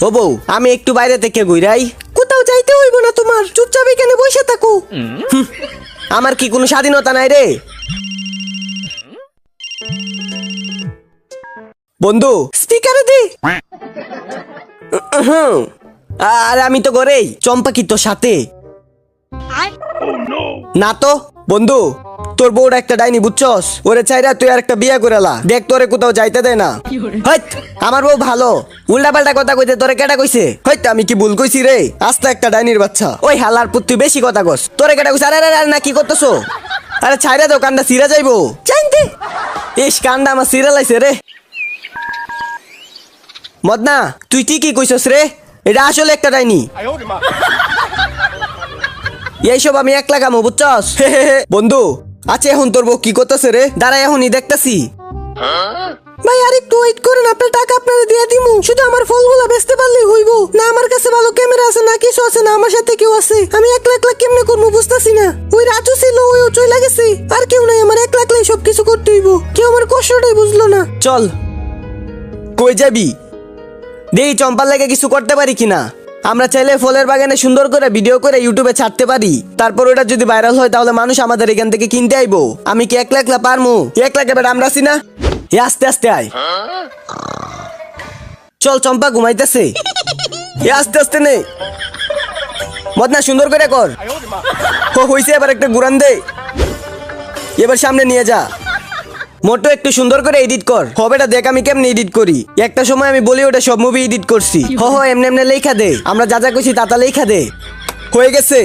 ও বউ, আমি একটু বাইরে থেকে ঘুরাই। কোথাও যাইতে হইব না তোমার, চুপচাপ এখানে বসে থাকো। আমার কি কোনো স্বাধীনতা নাই রে? বন্ধু স্পিকারে দে। আর আমি তো ঘরেই। চম্পা কি তোর সাথে? না তো। বন্ধু, তোর বউটা একটা ডাইনি, বুঝছস? ওরে চাইরা তুই আর একটা বিয়া করেলা। দেখ তোরে কোথাও যাইতে দেয় না। হইত, আমার বউ ভালো। উল্টা পাল্টা কথা কইতে তোরে কেটা কইছে? হইত, আমি কি ভুল কইছি রে? আস্তে একটা ডাইনির বাচ্চা। ওই হালার পুত, তুই বেশি কথা কস। তোরে কেটা কইছে? আরে আরে আরে, না কি করতেছো? আরে ছাইরা দাও, কান্দা সিরা যাইবো। চাইতে ইস, কান্দা আমার সিরা লাইছে রে। মদনা, তুই ঠিকই কইছস রে, এটা আসলে একটা ডাইনি। এইসব আমি একলা কামো, বুঝছস? বন্ধু, আচ্ছা এখন তোর বউ কি করতেছে রে? দাঁড়া, এখনই দেখতাছি। ভাই আর একটু ওয়েট করেন, আপনার টাকা আপনারা দিয়ে দিমু। শুধু আমার ফলগুলা বেচতে পারলেই হইব। না আমার কাছে ভালো ক্যামেরা আছে, না কিছু আছে, না আমার সাথে কেউ আছে। আমি একলা একলা কেমনে করবো বুঝতাছি না। ওই রাজু ছিল, ওইও চলে গেছে। আর কেউ নাই, আমার একলা একলাই সবকিছু করতে হইব। কেউ আমার কষ্টটাই বুঝলো না। চল, কই যাবি? দেই চম্পার লাগে কিছু করতে পারি কিনা। আমরা চাইলে ফলের বাগানে সুন্দর করে ভিডিও করে ইউটিউবে ছাড়তে পারি। তারপর ওটা যদি ভাইরাল হয় তাহলে মানুষ আমাদের এখান থেকে কিনতে আইবো। আমি কি একলা একলা পারমু? একলা এবার আমরা আছি না। আস্তে আস্তে আয়। চল, চম্পা ঘুমাইতেছে। আস্তে আস্তে নে। মদনা সুন্দর করে কর। হইছে, এবার একটা ঘুরান দে। এবার সামনে নিয়ে যা। মোটো একটু সুন্দর করে এডিট কর। হবেটা দেখ আমি কেমনে এডিট করি। একটা সময় আমি বলি ওটা সব মুভি এডিট করছি। এমনি এমনি লেখা দে। আমরা যা যা কইছি তা লেখা দে। হয়ে গেছে।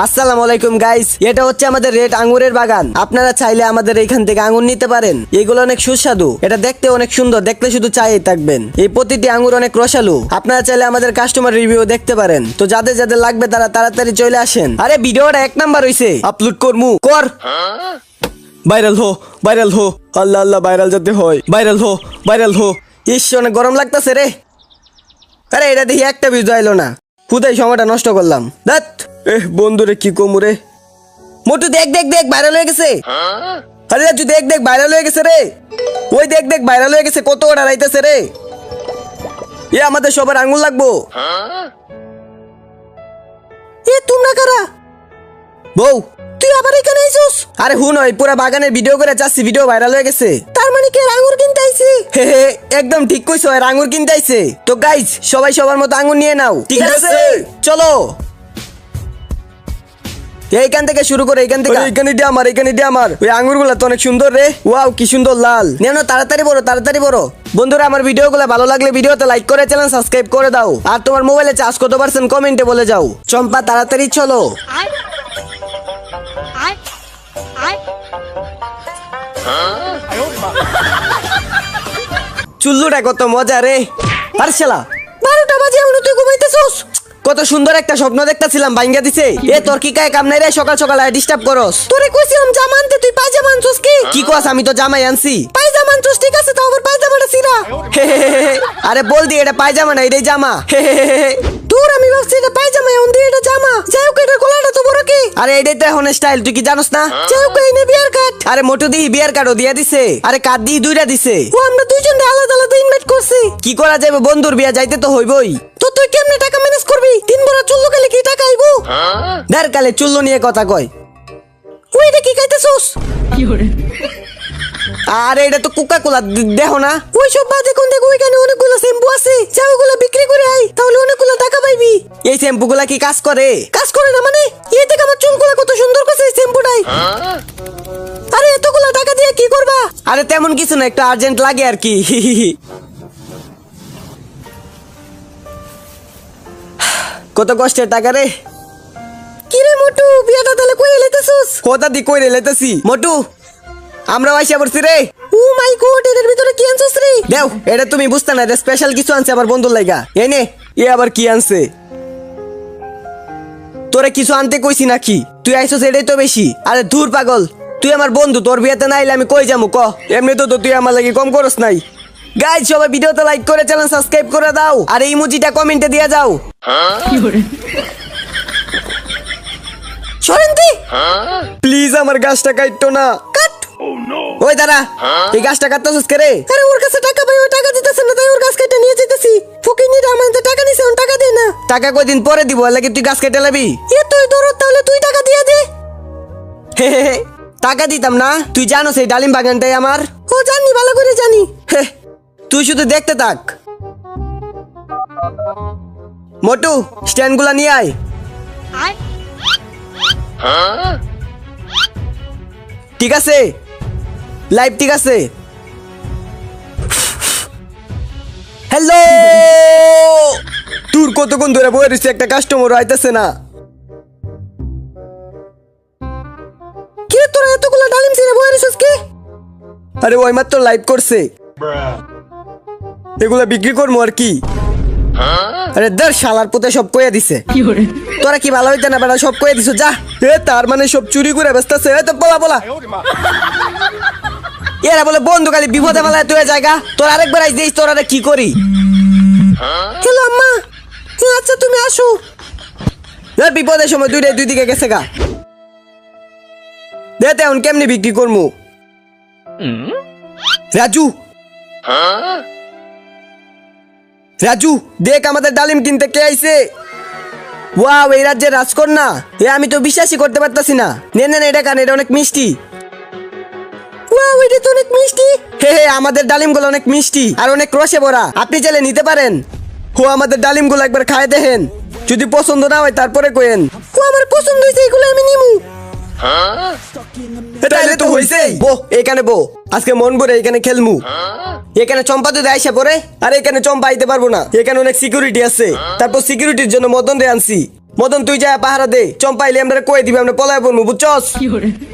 আসসালামু আলাইকুম গাইস, এটা হচ্ছে আমাদের রেড আঙ্গুরের বাগান। আপনারা চাইলে আমাদের এখান থেকে আঙ্গুর নিতে পারেন। এগুলো অনেক সুস্বাদু, এটা দেখতে অনেক সুন্দর, দেখলে শুধু চাইই থাকবেন। এই প্রতিটি আঙ্গুর অনেক রসালো। আপনারা চাইলে আমাদের কাস্টমার রিভিউ দেখতে পারেন। তো যাদের যাদের লাগবে তারা তাড়াতাড়ি চলে আসেন। আরে ভিডিওটা 1 নাম্বার হইছে, আপলোড করমু। কর, ভাইরাল হো, ভাইরাল হো। আল্লাহ আল্লাহ, ভাইরাল যাতে হয়। ভাইরাল হো, ভাইরাল হো। ইস, অনেক গরম লাগতেছে রে। আরে এটা দেখি একটা ভিউ আইলো না। খুদাই সময়টা নষ্ট করলাম। দাত বন্ধুরে কি কমু রে। মোটু দেখ দেখ দেখ, ভাইরাল হয়ে গেছে। আরে তুই দেখ দেখ, ভাইরাল হয়ে গেছে রে। ওই দেখ দেখ, ভাইরাল হয়ে গেছে। কত ওটা রাইতেছে রে। আমাদের সবার আঙ্গুল লাগবো। তোমরা কারা? বউ, তুই আবার এখানে আইছস? আরে হুন, ওই পুরো বাগানের ভিডিও করে যাচ্ছি, ভিডিও ভাইরাল হয়ে গেছে। তার মানে কি আঙ্গুর কিনতে আইছে? একদম ঠিক কইছো, আর আঙ্গুর কিনতে আইছে। তো গাইস, সবাই সবার মতো আঙ্গুর নিয়ে নাও, ঠিক আছে? চলো, এইখান থেকে শুরু করে। এইখান থেকে এইখানে দিয়ে আমার, এইখানে দিয়ে আমার। ওই আঙ্গুরগুলো তো অনেক সুন্দর রে। ওয়াও, কি সুন্দর লাল। নেনো, তাড়াতাড়ি বড়, তাড়াতাড়ি বড়। বন্ধুরা, আমার ভিডিওগুলো ভালো লাগলে ভিডিওতে লাইক করে চ্যানেল সাবস্ক্রাইব করে দাও। আর তোমার মোবাইলে চার্জ কত পারছেন কমেন্টে বলে যাও। চম্পা তাড়াতাড়ি চলো। চুল্লুটা কত মজা রে। আর শালা 12টা বাজে এখনো তুই ঘুমাইতেছস? কত সুন্দর একটা স্বপ্ন দেখতাছিলাম, ভাঙ্গা দিছে। তোর কি কায় কাম নাই রে? সকাল সকাল ডিস্টার্ব করস। তোরে কইছিলাম জামা আনতে, তুই পায়জামা আনছস কি? কি কস? আমি তো জামাই আনছি। পায়জামা আনছস ঠিক আছে, তাও আবার পায়জামাটা ছিড়া। আরে বল দি, এটা পায়জামা না, এটাই জামা। তোর আমি ভাবছি এটা পায়জামা, এখন দি এটা জামা। যাই হোক, এটা গলাটা তো বড় কি? আরে এটাই তো এখন স্টাইল, তুই কি জানোস না? যাই হোক, এই নে বিয়ার কাট। আরে মোটু দি বিয়ার কাটও দিয়া দিছে। আরে কাট দি দুইটা দিছে। ও আমরা দুইজন আলাদা আলাদা ইনভাইট করছি। কি করা যাবে, বন্ধুর বিয়া যাইতে তো হইবই। তো তুই কেমনে টাকা ম্যানেজ করবি? 3 বড় চুল্লু গেলে কি টাকা আইবো? দের কালে চুল্লু নিয়ে কথা কয়। ওইটা কি খাইতেছস? কি হরে? আরে এটা তো কোকা কোলা, দেখো না? ওই সব বাজে কোন দেখো, ওইখানে অনেকগুলো শ্যাম্পু আছে। যা ওগুলো বিক্রি করে আই, তাহলে অনেকগুলো টাকা পাইবি। এই শ্যাম্পুগুলা কি কাজ করে? কাজ করে না মানে? এই দেখ আমার চুলগুলো কত সুন্দর করছে এই শ্যাম্পুটাই। আরে এতগুলো টাকা দিয়ে কি করবা? আরে তেমন কিছু না, একটু আর্জেন্ট লাগে আর কি। কত কষ্টের টাকা রে। কি রে মোটু, বিয়াটা তাহলে কইরে লইতেছস? কোথা দি কইরে লইতেছি মোটু, আমরা আইসা পড়ছি রে। ও মাই গড, এর ভিতরে কি আনছস রে? দেও, এটা তুমি বুঝতা না, এটা স্পেশাল কিছু আনছে আমার বন্ধুর লাগা। এই নে, এ আবার কি আনছে? তোরে কিছু আনতে কইছি নাকি? তুই আইছস এটাই তো বেশি। আরে ধুর পাগল, তুই আমার বন্ধু, তোর বিয়েতে না আইলে আমি কই যামু ক? এমনি তো তুই আমার লাগি কম করস নাই। গাইস, সবাই ভিডিওতে লাইক করে চ্যানেল সাবস্ক্রাইব করে দাও, আর এই ইমোজিটা কমেন্টে দিয়ে যাও। সরেন দি। প্লিজ আমার গাছটা কাটতো না। কাট। ওই দাঁড়া, এই গাছটা কাটতেছিস কে রে? আরে ওর কাছে টাকা পাই, ওই টাকা দিতেছে না, তাই ওর গাছ কেটে নিয়ে যেতেছি। ফকিনিরা আমাদের টাকা নিছে, ওর টাকা দে না। টাকা কয়দিন পরে দিব, লাগে তুই গাছ কেটে লাবি? এ তুই ধরো, তাহলে তুই টাকা দিয়ে দে। হে হে হে, টাকা দিতাম না? তুই জানো সেই ডালিম বাগানটাই আমার। ও জানি, ভালো করে জানি। হে, তুই শুধু দেখতে থাক। মোটু, স্ট্যান্ডগুলা নিয়ে আয়। ঠিক আছে, লাইভ ঠিক আছে। হ্যালো, তোর কতক্ষণ ধরে বয়ে রয়েছে, একটা কাস্টমার আইতেছে না। কি রে, তোরা এতগুলা ডালিম ছিঁড়ে বয়ে রেছিস কি? আরে ওই মাত্র লাইভ করছে, এগুলা বিক্রি করবো আর কি। আরে দর শালার পুতে সব কয়ে দিছে। তোরা কি ভালো হইতে না বেটা, সব কয়ে দিছো যা। এ তার মানে সব চুরি করে ব্যস্তাছে। এ তো বলা বলা, এরা বলে বন্ধু খালি বিপদে বেলায় তুই জায়গা। তোর আরেকবার আইস দিস, তোর আরে কি করি। হ্যালো আম্মা। আচ্ছা তুমি আসো। এ বিপদের সময় দুই দিকে গেছে গা। দেতে এখন কেমনি বিক্রি করবো? রাজু, রাজু দেখ আমাদের ডালিম কিনতে কে আইছে। ওয়াও, এই রাজ্যের রাজকন্যা। এ আমি তো বিশ্বাসই করতে পারতাছি না। নে নে নে, এটা কান, এটা অনেক মিষ্টি। ওয়াও, এটা তো অনেক মিষ্টি। হে হে, আমাদের ডালিমগুলো অনেক মিষ্টি আর অনেক রসে ভরা। আপনি চাইলে নিতে পারেন। ও আমাদের ডালিমগুলো একবার খায় দেখেন, যদি পছন্দ না হয় তারপরে কইেন। ও আমার পছন্দ হয়েছে, এগুলো আমি নিমু। তাইলে তো হইছে। বো এখানে বো, আজকে মন ভরে এখানে খেলমু। এখানে চম্পা যদি আইসা পরে, আর এখানে চম্পা আইতে পারবো না, এখানে অনেক সিকিউরিটি আছে। তারপর সিকিউরিটির জন্য মদন রে আনছি। মদন তুই যা পাহারা দে, চম্পা আইলে আমরা কয়ে দিবি, আমরা পলায় পড়বো, বুঝছস?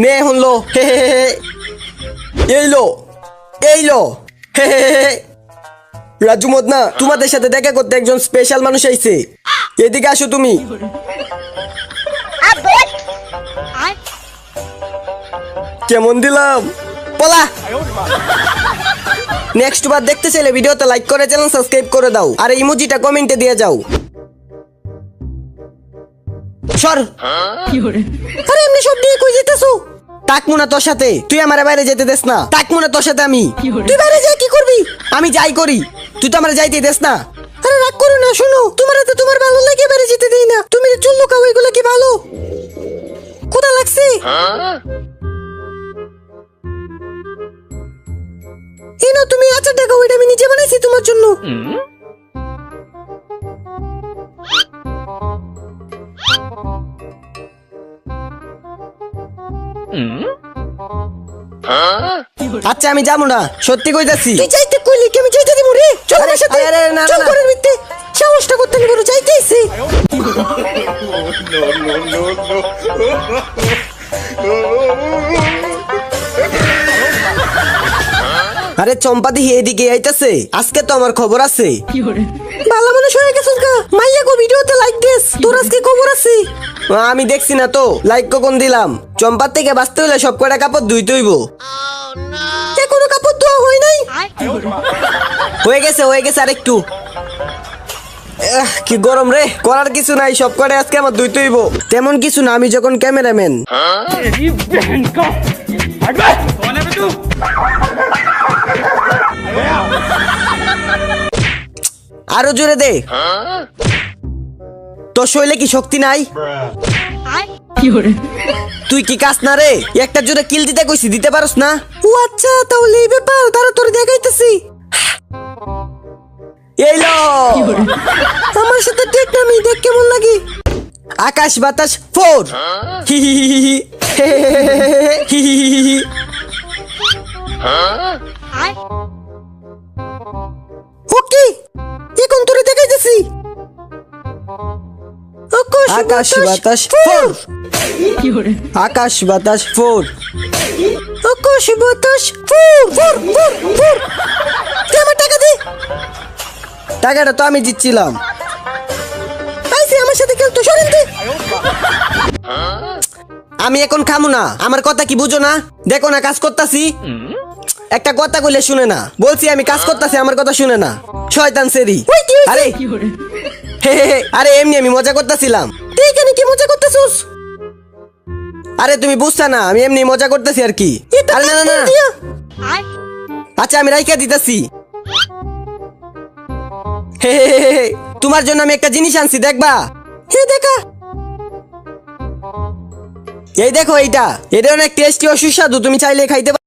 নে এখন লো, হে হে হে, এই লো, এই লো, হে হে হে। রাজু মদনা, তোমাদের সাথে দেখা করতে একজন স্পেশাল মানুষ আইছে, এদিকে আসো তুমি। কেমন দিলাম? পলা। নেক্সট বার দেখতে চাইলে ভিডিওতে লাইক করে চ্যানেল সাবস্ক্রাইব করে দাও, আর ইমোজিটা কমেন্টে দিয়ে যাও। সর। আরে এমনি সব দিয়ে কই যেতেছো? তাকমু না তোর সাথে, তুই আমার বাইরে যেতে দেস না। তাকমু না তোর সাথে আমি। তুই বাইরে যা কি করবি? আমি যাই করি, তুই তো আমার যাইতে দেস না। আরে রাগ করো না, শোনো, তোমার তো তোমার ভালো লাগে বাইরে যেতে দেই না। তুমি যে চুল লুকাও, এগুলো কি ভালো? কোথা লাগছে? এই নাও তুমি আচার টাকা, ওইটা আমি নিজে বানাইছি তোমার জন্য। আচ্ছা আমি যাবো না, সত্যি কইতাছি। তুই যাইতে কইলি কি আমি যাইতে দিব রে? চল আমার সাথে। আরে, আরে, না, চল না। করে মিথ্যে সাহসটা করতে আমি বড় যাইতেছি। আরে চম্পা দিহি এদিকে আইতাছে, আজকে তো আমার খবর আছে। ভালো মানুষ হয়ে গেছিস গা, মাইয়া গো ভিডিওতে লাইক দিস, তোর আজকে খবর আছে। আমি দেখছি না তো, লাইক কখন দিলাম। চম্পার থেকে বাঁচতে হলে সব কয়টা কাপড় ধুইতে হইব। এখনো কাপড় ধোয়া হয় নাই? হয়ে গেছে আর একটু। কি গরম রে, করার কিছু নাই, সব কয়টা আজকে আমার ধুইতে হইব। তেমন কিছু না, আমি যখন ক্যামেরাম্যান। আরো জোরে দে। তোর শরীরে কি শক্তি নাই? তুই কি কাজ না রে? একটা জোরে কিল দিতে কইছি, দিতে পারস না? ও আচ্ছা, তাহলে এই ব্যাপার, তারা তোর দেখাইতেছি। এই লো, আমার সাথে ঠিক না, আমি দেখ কেমন লাগে। আকাশ বাতাস ফোর। হি হি হি হি হি, হে হে হে হে, হি হি হি হি হি। ওকে, এখন তোরে দেখাইতেছি। আকাশ বাতাস ফোর, আকাশ বাতাস ফোর, আকাশ বাতাস ফোর ফোর ফোর ফোর। তুই আমার টাকা দে। টাকাটা তো আমি দিচ্ছিলাম। আইসি আমার সাথে খেলতো, সরেন দে। আমি এখন খামু না, আমার কথা কি বুঝো না? দেখো না কাজ করতাছি, একটা কথা কইলে শুনে না। বলছি আমি কাজ করতাছি, আমার কথা শুনে না। শয়তান সেরি। ওই কি হইছে? আরে হে হে হে, আরে এমনি আমি মজা করতেছিলাম। তুই এখানে কি মজা করতেছস? আরে তুমি বুঝছা না, আমি এমনি মজা করতেছি আর কি। এটা আরে না না না, দিয়া। আচ্ছা আমি রাইখা দিতেছি। হে হে হে হে, তোমার জন্য আমি একটা জিনিস আনছি, দেখবা? হে দেখা। এই দেখো এইটা, এটা অনেক টেস্টি ও সুস্বাদু, তুমি চাইলে খাইতে পারো।